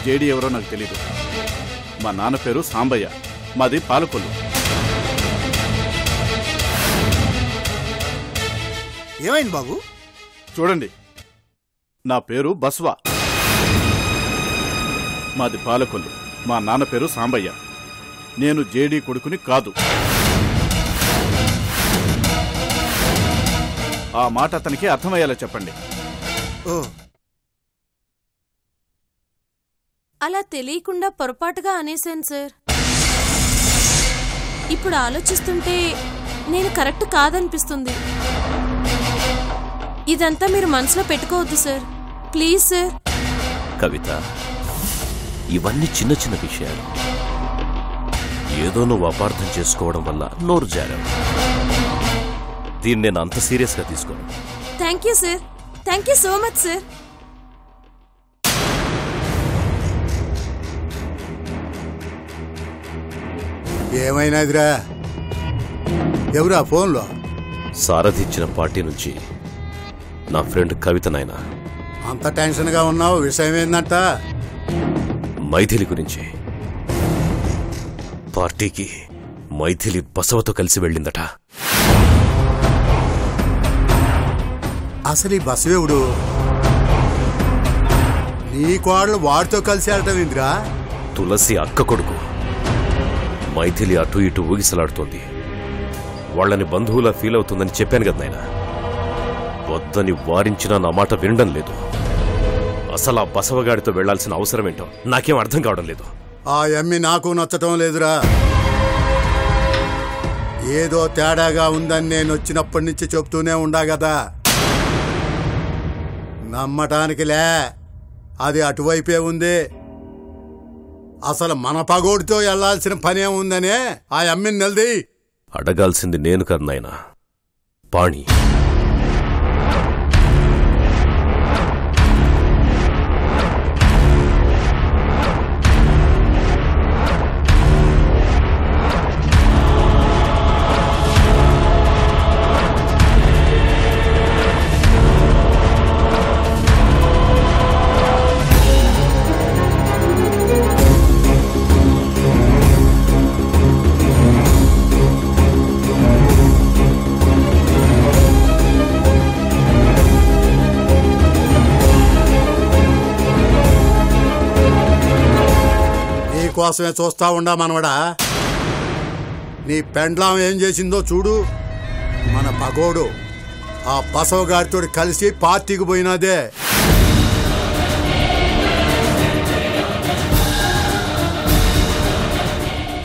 JD ఎవరో నాకు తెలీదు. మా నాన్న పేరు సాంబయ్య, మాది పాలకొల్లు. ఏమైంది బాబు? చూడండి, నా పేరు బస్వా, మాది పాలకొల్లు. మా నాన్న పేరు సాంబయ్య. నేను జేడీ కొడుకుని కాదు. ఆ మాట అతనికి అర్థమయ్యేలా చెప్పండి. అలా తెలియకుండా పొరపాటుగా అనేశాను సార్. ఇప్పుడు ఆలోచిస్తుంటే నేను కరెక్ట్ కాదనిపిస్తుంది. ఇదంతా మీరు మనసులో పెట్టుకోవద్దు సార్, ప్లీజ్ సార్. కవిత, ఇవన్నీ చిన్న చిన్న విషయాలు. ఏదో నువ్వు అపార్థం చేసుకోవడం వల్ల నోరు జారావు. దీన్ని నేను అంత సీరియస్గా తీసుకోను. Thank you sir, thank you so much sir. ఏమైనాదిరా? ఎవరా ఫోన్లో? సారథి ఇచ్చిన పార్టీ నుంచి నా ఫ్రెండ్ కవిత. నాయన, అంత టెన్షన్గా ఉన్నావు, విషయం ఏందంట? మైథిలి గురించి. పార్టీకి మైథిలి బసవతో కలిసి వెళ్ళిందట. అసలు ఈ బసవేవుడు నీ కోడలు వాడితో కలిసి ఆడటమేంద్రా? తులసి అక్క కొడుకు. మైథిలి అటు ఇటు ఊగిసలాడుతోంది. వాళ్ళని బంధువులా ఫీల్ అవుతుందని చెప్పాను కదా నాయన. వద్దని వారించినా నా మాట వినడం లేదు. అసలు ఆ బసవగాడితో వెళ్లాల్సిన అవసరం ఏంటో నాకేం అర్థం కావడం లేదు. ఆ ఎమ్మి నాకు నచ్చటం లేదురా. ఏదో తేడాగా ఉందని నేను వచ్చినప్పటి నుంచి చెప్తూనే ఉండా కదా. నమ్మటానికిలే, అది అటువైపే ఉంది. అసలు మన పగోడితో వెళ్లాల్సిన పనే ఉందనే ఆ అమ్మిని నిలది. అడగాల్సింది నేను కదా నాయనా, పాణి. కోసమే చూస్తా ఉండా మనవడా. నీ పెండ్లాం ఏం చేసిందో చూడు. మన పగోడు ఆ బసవగాడితో కలిసి పార్టీకి పోయినదే.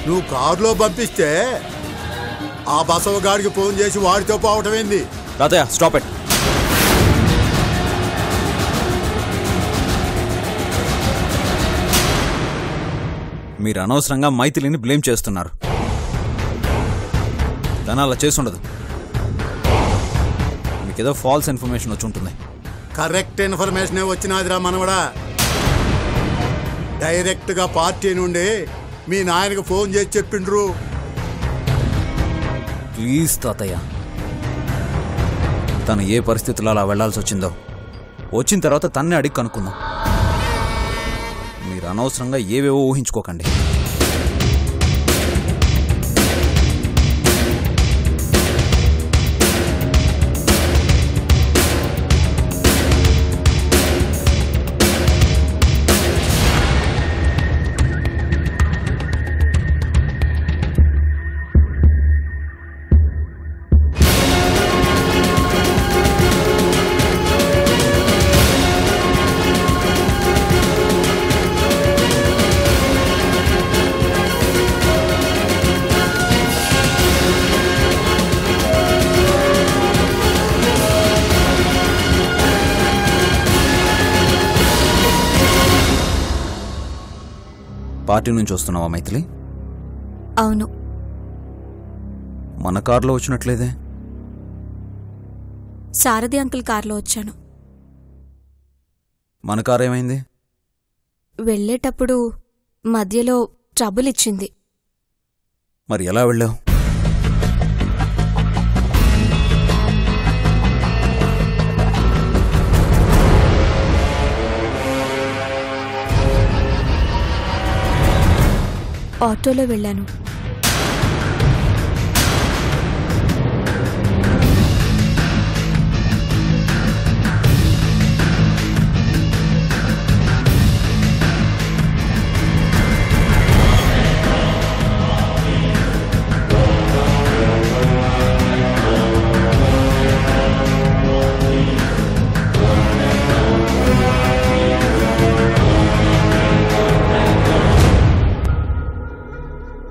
నువ్వు కారులో పంపిస్తే ఆ బసవగాడికి ఫోన్ చేసి వాడితో పోవటం ఏంది? తాతయ్య, స్టాప్ ఇట్. మీరు అనవసరంగా మైథిలిని బ్లేమ్ చేస్తున్నారు. తను అలా చేసుండదు. మీకేదో ఫాల్స్ ఇన్ఫర్మేషన్ వచ్చి ఉంటుంది. కరెక్ట్ ఇన్ఫర్మేషనే వచ్చినాదిరా మనవడా. డైరెక్ట్గా పార్టీ నుండి మీ నాయనకు ఫోన్ చేసి చెప్పిండ్రు. ప్లీజ్ తాతయ్య, తను ఏ పరిస్థితుల్లో అలా వెళ్లాల్సి వచ్చిందో వచ్చిన తర్వాత తన్నే అడిగి కనుక్కుందాం. మీరు అనవసరంగా ఏవేవో ఊహించుకోకండి. పార్టీ నుంచి వస్తున్నావా మైథిలి? అవును. మన కారులో వచ్చినట్లేదే. సారథి అంకుల్ కారులో వచ్చాను. మన కారు ఏమైంది? వెళ్ళేటప్పుడు మధ్యలో ట్రబుల్ ఇచ్చింది. మరి ఎలా వెళ్ళావు? ఆటోలో వెళ్ళాను.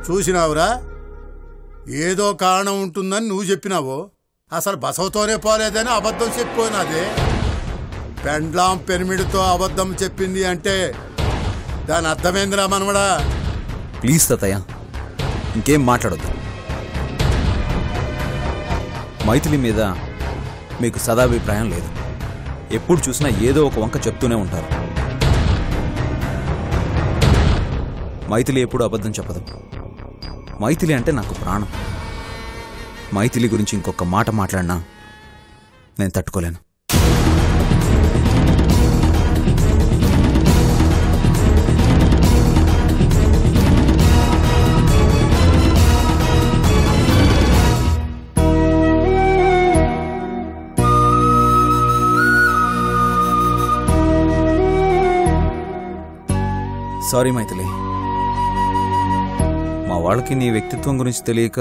చూసినావురా, ఏదో కారణం ఉంటుందని నువ్వు చెప్పినావు. అసలు బసవతోనే పోలేదని అబద్ధం చెప్పిపోయినది. పెండ్లాం పెనిమిడితో అబద్ధం చెప్పింది అంటే దాని అర్థమేందిరా మనవడా? ప్లీజ్ తాతయ్య, ఇంకేం మాట్లాడొద్దు. మైథిలి మీద మీకు సదాభిప్రాయం లేదు. ఎప్పుడు చూసినా ఏదో ఒక వంక చెప్తూనే ఉంటారు. మైథిలి ఎప్పుడు అబద్ధం చెప్పదు. మైథిలి అంటే నాకు ప్రాణం. మైథిలి గురించి ఇంకొక మాట మాట్లాడినా నేను తట్టుకోలేను. సారీ మైథిలి, మా వాళ్ళకి నీ వ్యక్తిత్వం గురించి తెలియక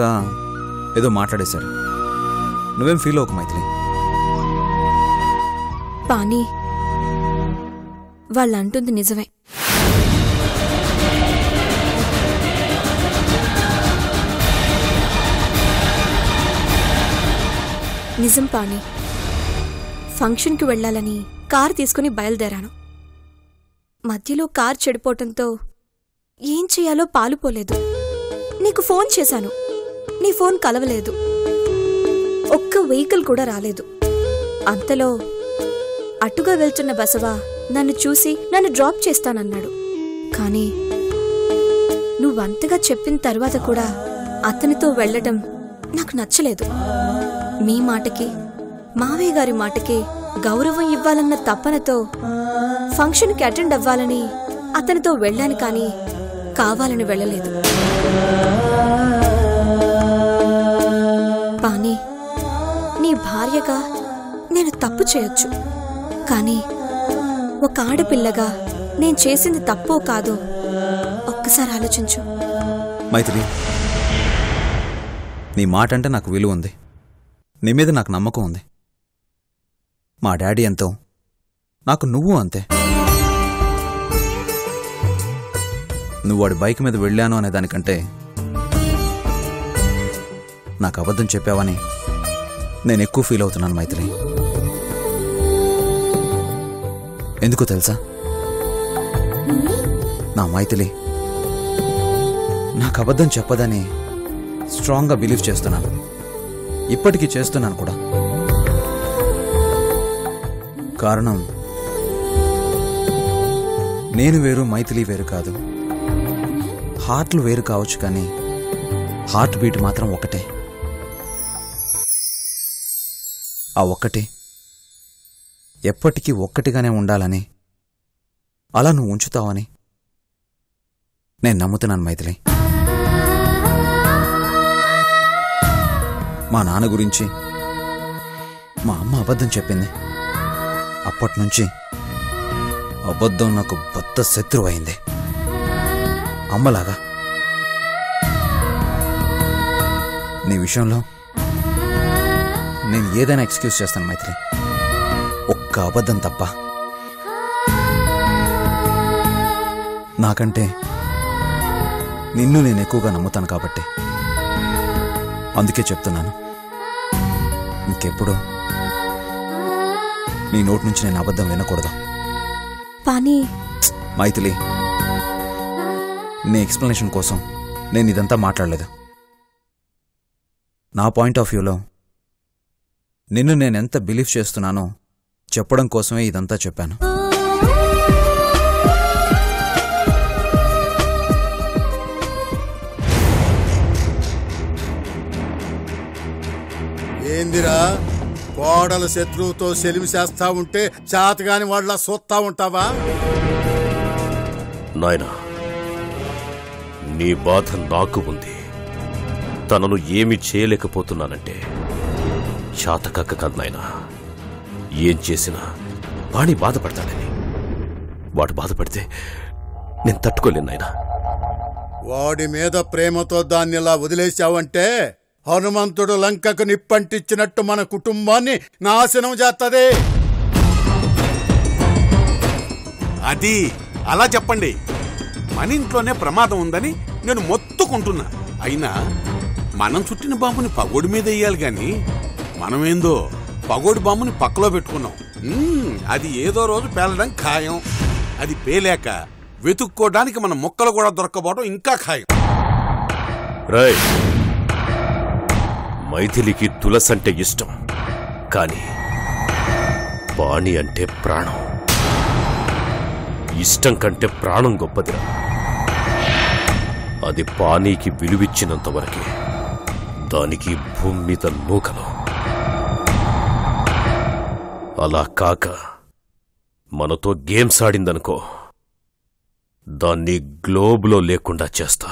ఏదో మాట్లాడేశారు. నువ్వేం ఫీల్ అవ్వకు మైథిలి. పానీ, వాళ్ళంటుంది నిజమే. నిజం పానీ, ఫంక్షన్కి వెళ్ళాలని కార్ తీసుకుని బయలుదేరాను. మధ్యలో కార్ చెడిపోవటంతో ఏం చేయాలో పాలుపోలేదు. నీకు ఫోన్ చేశాను, నీ ఫోన్ కలవలేదు. ఒక్క వెహికల్ కూడా రాలేదు. అంతలో అటుగా వెళ్తున్న బసవ నన్ను చూసి నన్ను డ్రాప్ చేస్తానన్నాడు. కానీ నువ్వంతగా చెప్పిన తర్వాత కూడా అతనితో వెళ్ళటం నాకు నచ్చలేదు. మీ మాటకి, మావయ్య గారి మాటకి గౌరవం ఇవ్వాలన్న తపనతో ఫంక్షన్కి అటెండ్ అవ్వాలని అతనితో వెళ్ళాను, కానీ కావాలని వెళ్ళలేదు. పానీ, నీ భార్యగా నేను తప్పు చేయొచ్చు, కానీ ఒక ఆడపిల్లగా నేను చేసింది తప్పో కాదో ఒక్కసారి ఆలోచించు. మైథిలి, నీ మాట అంటే నాకు విలువ ఉంది. నీ మీద నాకు నమ్మకం ఉంది. మా డాడీ ఎంతో, నాకు నువ్వు అంతే. నువ్వు వాడి బైక్ మీద వెళ్ళాను అనే దానికంటే నాకు అబద్ధం చెప్పావని నేను ఎక్కువ ఫీల్ అవుతున్నాను మైథిలి. ఎందుకో తెలుసా, నా మైథిలి నాకు అబద్ధం చెప్పదని స్ట్రాంగ్గా బిలీవ్ చేస్తున్నాను. ఇప్పటికీ చేస్తున్నాను కూడా. కారణం, నేను వేరు, మైథిలి వేరు కాదు. హార్ట్లు వేరు కావచ్చు, కానీ హార్ట్ బీట్ మాత్రం ఒకటే. ఆ ఒక్కటే ఎప్పటికీ ఒక్కటిగానే ఉండాలని, అలా నువ్వు ఉంచుతావని నేను నమ్ముతున్నాను మైథిలి. మా నాన్న గురించి మా అమ్మ అబద్ధం చెప్పింది. అప్పటినుంచి అబద్ధం నాకు బద్ద శత్రువు అయింది, అమ్మలాగా. నీ విషయంలో నేను ఏదైనా ఎక్స్క్యూజ్ చేస్తాను మైథిలి, ఒక్క అబద్ధం తప్ప. నాకంటే నిన్ను నేను ఎక్కువగా నమ్ముతాను కాబట్టి అందుకే చెప్తున్నాను. ఇంకెప్పుడు నీ నోటి నుంచి నేను అబద్ధం వినకూడదు. పానీ, మైథిలి, నీ ఎక్స్ప్లెనేషన్ కోసం నేను ఇదంతా మాట్లాడలేదు. నా పాయింట్ ఆఫ్ వ్యూలో నిన్ను నేనెంత బిలీవ్ చేస్తున్నానో చెప్పడం కోసమే ఇదంతా చెప్పాను. ఏందిరా, కోడల శత్రువుతో సెలిమి చేస్తా ఉంటే చాతగాని వాళ్ళ సొత్తా ఉంటావా? నాయనా, నీ బాధ నాకు ఉంది. తనను ఏమి చేయలేకపోతున్నానంటే శాతకాక కాదు నాయనా. ఏం చేసినా వాణి బాధపడతాడని. వాడు బాధపడితే నేను తట్టుకోలేను నాయనా. వాడి మీద ప్రేమతో దాన్ని ఇలా వదిలేశావంటే హనుమంతుడు లంకకు నిప్పంటిచ్చినట్టు మన కుటుంబాన్ని నాశనం చేస్తది. అది అలా చెప్పండి. మన ఇంట్లోనే ప్రమాదం ఉందని నేను మొత్తుకుంటున్నా. అయినా మనం చుట్టిన బాంబుని పగోడి మీద వేయాలి గాని మనమేందో పగోడి బాంబుని పక్కలో పెట్టుకున్నాం. అది ఏదో రోజు పేలడం ఖాయం. అది పేలాక వెతుక్కోవడానికి మన మొక్కలు కూడా దొరకబోవడం ఇంకా ఖాయం. రై, మైథిలికి తులసంటే ఇష్టం, కానీ పాణి అంటే ప్రాణం. ఇష్టం కంటే ప్రాణం గొప్పదిరా. అది పానీకి విలువిచ్చినంత వరకే దానికి భూమి మీద నూకలు. అలా కాక మనతో గేమ్స్ ఆడిందనుకో, దాన్ని గ్లోబ్లో లేకుండా చేస్తా.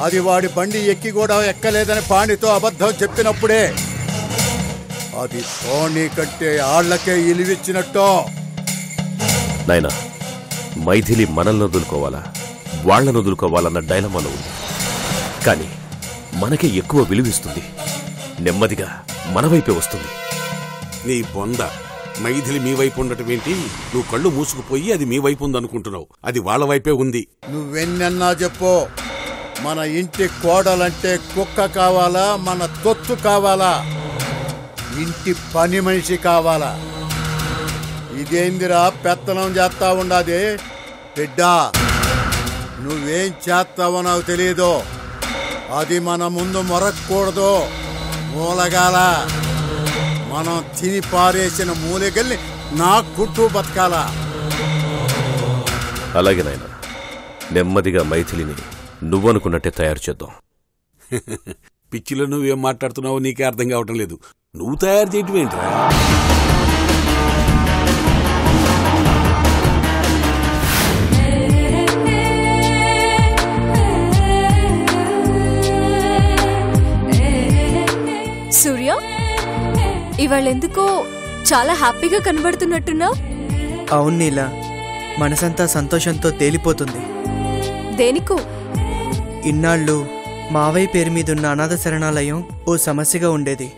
అది వాడి బండి ఎక్కి కూడా ఎక్కలేదని పాణితో అబద్ధం చెప్పినప్పుడే అది పాణి కంటే ఆళ్లకే ఇలివిచ్చినట్టు. నాయనా, మైథిలి మనల్ని వదులుకోవాలా వాళ్లను వదులుకోవాలన్న డైలమాలో ఉంది. కానీ మనకే ఎక్కువ విలువిస్తుంది. నెమ్మదిగా మన వైపే వస్తుంది. నీ బొంద. మైథిలి మీ వైపు ఉండటం ఏంటి? నువ్వు కళ్ళు మూసుకుపోయి అది మీ వైపు ఉందనుకుంటున్నావు. అది వాళ్ళ వైపే ఉంది. నువ్వెన్నన్నా చెప్పు, మన ఇంటి కోడలంటే కుక్క కావాలా, మన తొత్తు కావాలా, ఇంటి పని మనిషి కావాలా? ఇదేందిరా పెత్తనం చేస్తా ఉండాది? బిడ్డా, నువ్వేం చేస్తావో నాకు తెలియదు. అది మన ముందు మొరక్కూడదు. మూలగాల మనం తిని పారేసిన మూలకెళ్ళి నా కుట్టు బతకాలా. అలాగే నాయనా, నెమ్మదిగా మైథిలిని నువ్వనుకున్నట్టే తయారు చేద్దాం. పిచ్చిలో నువ్వేం మాట్లాడుతున్నావో నీకే అర్థం కావటం లేదు. నువ్వు తయారు చేయటం ఏంట్రా? సూర్య, ఇవాళెందుకో చాలా హ్యాపీగా కనబడుతున్నట్టున్నావు. అవును నీలా, మనసంతా సంతోషంతో తేలిపోతుంది. దేనికో? ఇన్నాళ్ళు మావయ్య పేరు మీదున్న అనాథ శరణాలయం ఓ సమస్యగా ఉండేది.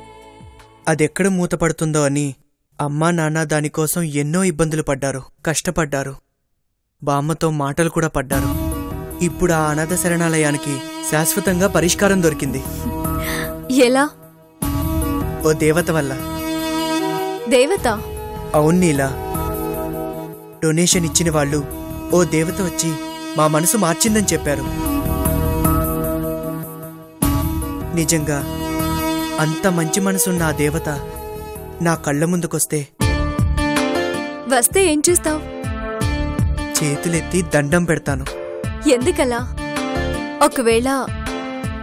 అదెక్కడ మూతపడుతుందో అని అమ్మా నాన్న దానికోసం ఎన్నో ఇబ్బందులు పడ్డారు, కష్టపడ్డారు. బామ్మతో మాటలు కూడా పడ్డారు. ఇప్పుడు ఆ అనాథ శరణాలయానికి శాశ్వతంగా పరిష్కారం దొరికింది. ఎలా? ఓ దేవత వల్ల. దేవత? అవును నీలా, డొనేషన్ ఇచ్చిన వాళ్ళు ఓ దేవత వచ్చి మా మనసు మార్చిందని చెప్పారు. నిజంగా అంత మంచి మనసున్న ఆ దేవత నా కళ్ళ ముందుకొస్తే వస్తే ఏం చేస్తావు? చేతులెత్తి దండం పెడతాను. ఎందుకలా? ఒకవేళ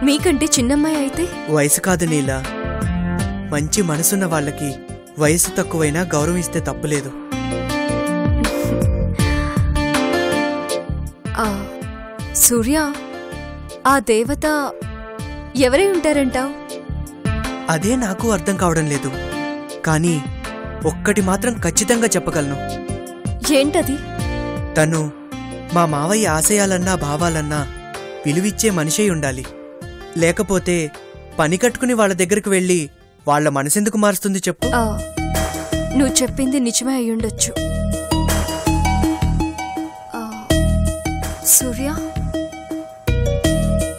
మీకంటే చిన్నమ్మాయి అయితే? వయసు కాదు నీలా, మంచి మనసున్న వాళ్ళకి వయసు తక్కువైనా గౌరవం ఇస్తే తప్పులేదు. సూర్య, ఆ దేవత ఎవరై ఉంటారంటావు? అదే నాకు అర్థం కావడం లేదు. కానీ ఒక్కటి మాత్రం ఖచ్చితంగా చెప్పగలను. ఏంటది? తను మా మావయ్య ఆశయాలన్నా భావాలన్నా విలువిచ్చే మనిషి ఉండాలి. లేకపోతే పని కట్టుకుని వాళ్ళ దగ్గరికి వెళ్ళి వాళ్ళ మనసెందుకు మారుస్తుంది చెప్పు? నువ్వు చెప్పింది నిజమే అయ్యుండొచ్చు. సూర్య,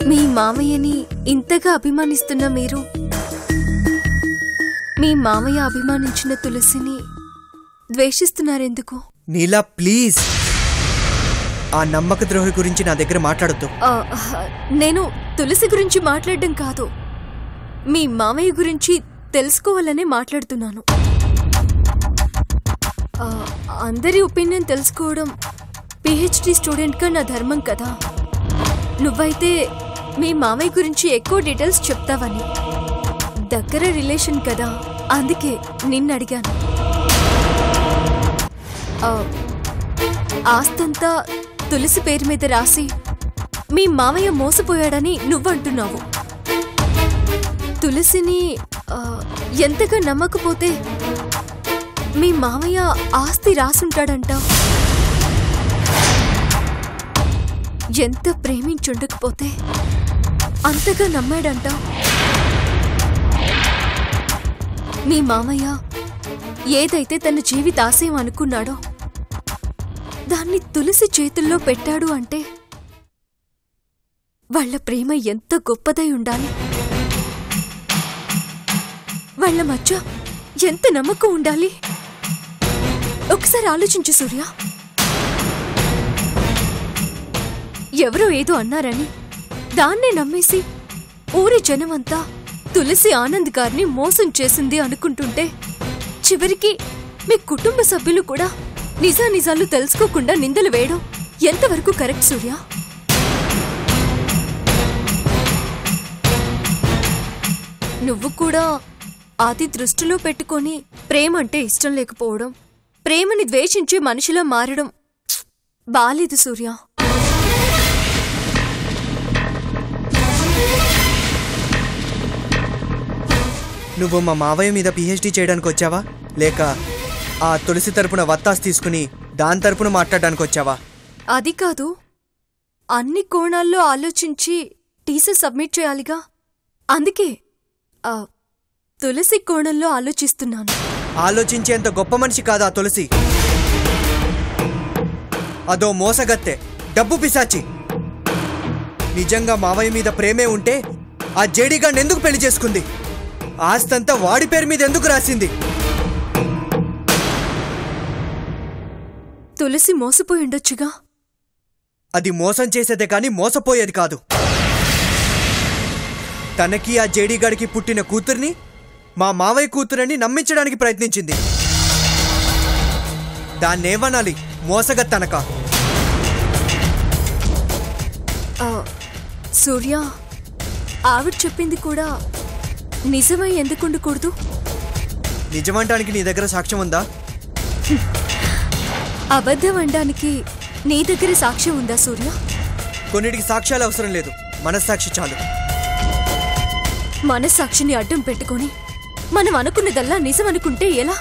మీ మామయ్యని ఇంతగా అభిమానిస్తున్న మీరు మీ మామయ్య అభిమానించిన తులసిని ద్వేషిస్తున్నారెందుకు? నీలా, ప్లీజ్ ఆ నమ్మక ద్రోహి గురించి నా దగ్గర మాట్లాడొద్దు. నేను తులసి గురించి మాట్లాడడం కాదు, మీ మామయ్య గురించి తెలుసుకోవాలనే మాట్లాడుతున్నాను. అందరి ఒపీనియన్ తెలుసుకోవడం పిహెచ్డి స్టూడెంట్గా నా ధర్మం కదా. నువ్వైతే మీ మామయ్య గురించి ఎక్కువ డీటెయిల్స్ చెప్తావని. దగ్గర రిలేషన్ కదా, అందుకే నిన్ను అడిగాను. ఆస్తంతా తులసి పేరు మీద రాసి మీ మావయ్య మోసపోయాడని నువ్వంటున్నావు. తులసిని ఎంతగా నమ్మకపోతే మీ మావయ్య ఆస్తి రాసుంటాడంటావు. ఎంత ప్రేమించుండకపోతే అంతగా నమ్మాడంటావు. మీ మామయ్య ఏదైతే తన జీవితాశయం అనుకున్నాడో దాన్ని తులసి చేతుల్లో పెట్టాడు అంటే వాళ్ళ ప్రేమ ఎంత గొప్పదై ఉండాలి. వాళ్ళ మధ్య ఎంత నమ్మకం ఉండాలి. ఒకసారి ఆలోచించు సూర్య. ఎవరో ఏదో అన్నారని దాన్నే నమ్మేసి ఊరి జనమంతా తులసి ఆనంద్ గారిని మోసం చేసింది అనుకుంటుంటే చివరికి మీ కుటుంబ సభ్యులు కూడా నిజానిజాలు తెలుసుకోకుండా నిందలు వేయడం ఎంతవరకు కరెక్ట్ సూర్య? నువ్వు కూడా అది దృష్టిలో పెట్టుకొని ప్రేమంటే ఇష్టం లేకపోవడం, ప్రేమని ద్వేషించే మనిషిలా మారడం బాలేదు సూర్య. నువ్వు మా మావయ్య మీద పిహెచ్డీ చేయడానికి వచ్చావా, లేక ఆ తులసి తరపున వత్తాసు తీసుకుని దాని తరపున మాట్లాడడానికి వచ్చావా? అది కాదు, అన్ని కోణాల్లో ఆలోచించి టీసీ సబ్మిట్ చేయాలిగా. అందుకే తులసి కోణంలో ఆలోచిస్తున్నాను. ఆలోచించేంత గొప్ప మనిషి కాదా తులసి. అదో మోసగత్తె, డబ్బు పిశాచి. నిజంగా మావయ్య మీద ప్రేమే ఉంటే ఆ జేడీగాడిని ఎందుకు పెళ్లి చేసుకుంది? ఆస్తంతా వాడి పేరు మీద ఎందుకు రాసింది? తులసి మోసపోయి ఉండొచ్చుగా. అది మోసం చేసేదే కాని మోసపోయేది కాదు. తనకి ఆ జేడీగాడికి పుట్టిన కూతుర్ని మా మావయ్య కూతురని నమ్మించడానికి ప్రయత్నించింది. దాన్నేమనాలి? మోసగత్తనక. సూర్య, ఆవిడ చెప్పింది కూడా నిజమై ఎందుకుండకూడదు? నిజమంటానికి నీ దగ్గర సాక్ష్యం ఉందా? అబద్ధం అనడానికి నీ దగ్గర సాక్ష్యం ఉందా సూర్య? కొన్నిటికి సాక్ష్యాలు అవసరం లేదు, మనస్సాక్షి చాలు. మనస్సాక్షిని అడ్డం పెట్టుకొని మనం అనుకున్నదల్లా నిజం అనుకుంటే ఎలా?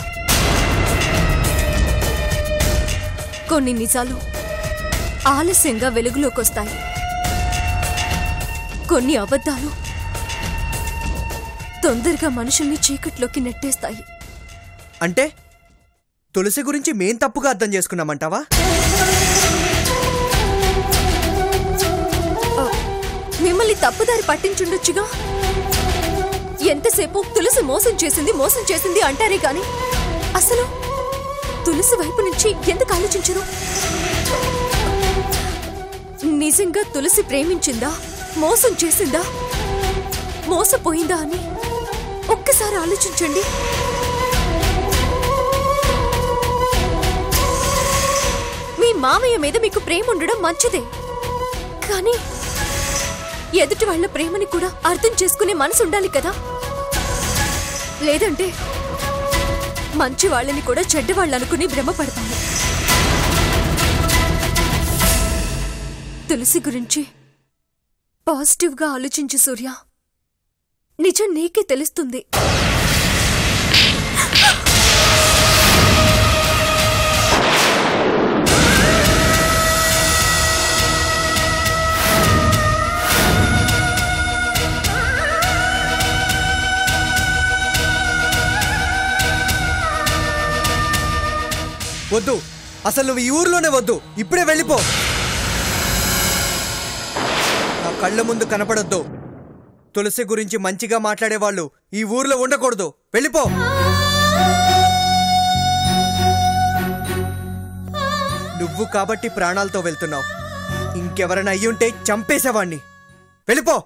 కొన్ని నిజాలు ఆలస్యంగా వెలుగులోకొస్తాయి. కొన్ని అబద్ధాలు తొందరగా మనుషుల్ని చీకట్లోకి నెట్టేస్తాయి. అంటే తులసి గురించి మేం తప్పుగా అర్థం చేసుకున్నామంటావా? మిమ్మల్ని తప్పుదారి పట్టించుండొచ్చుగా. ఎంతసేపు తులసి మోసం చేసింది అంటారే గాని అసలు తులసి వైపు నుంచి ఎందుకు ఆలోచించరు? నిజంగా తులసి ప్రేమించిందా, మోసం చేసిందా, మోసపోయిందా అని ఒక్కసారి ఆలోచించండి. మీ మామయ్య మీద మీకు ప్రేమ ఉండడం మంచిదే, కానీ ఎదుటి వాళ్ళ ప్రేమని కూడా అర్థం చేసుకునే మనసు ఉండాలి కదా. లేదంటే మంచి వాళ్ళని కూడా చెడ్డవాళ్ళు అనుకుని భ్రమపడతాను. తులసి గురించి పాజిటివ్గా ఆలోచించు సూర్య. నిజం నీకే తెలుస్తుంది. వద్దు, అసలు నువ్వు ఈ ఊర్లోనే వద్దు. ఇప్పుడే వెళ్ళిపో. నా కళ్ళ ముందు కనపడొద్దు. తులసి గురించి మంచిగా మాట్లాడేవాళ్ళు ఈ ఊర్లో ఉండకూడదు. వెళ్ళిపో. నువ్వు కాబట్టి ప్రాణాలతో వెళ్తున్నావు. ఇంకెవరైనా అయ్యుంటే చంపేసేవాణ్ణి. వెళ్ళిపో.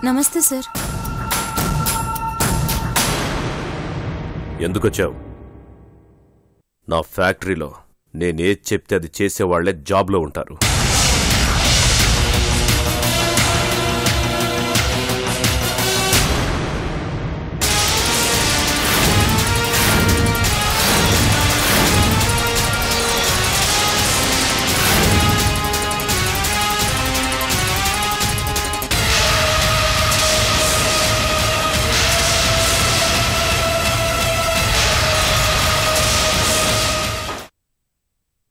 నమస్తే సార్. ఎందుకొచ్చావు? నా ఫ్యాక్టరీలో నేనేది చెప్తే అది చేసేవాళ్లే జాబ్లో ఉంటారు.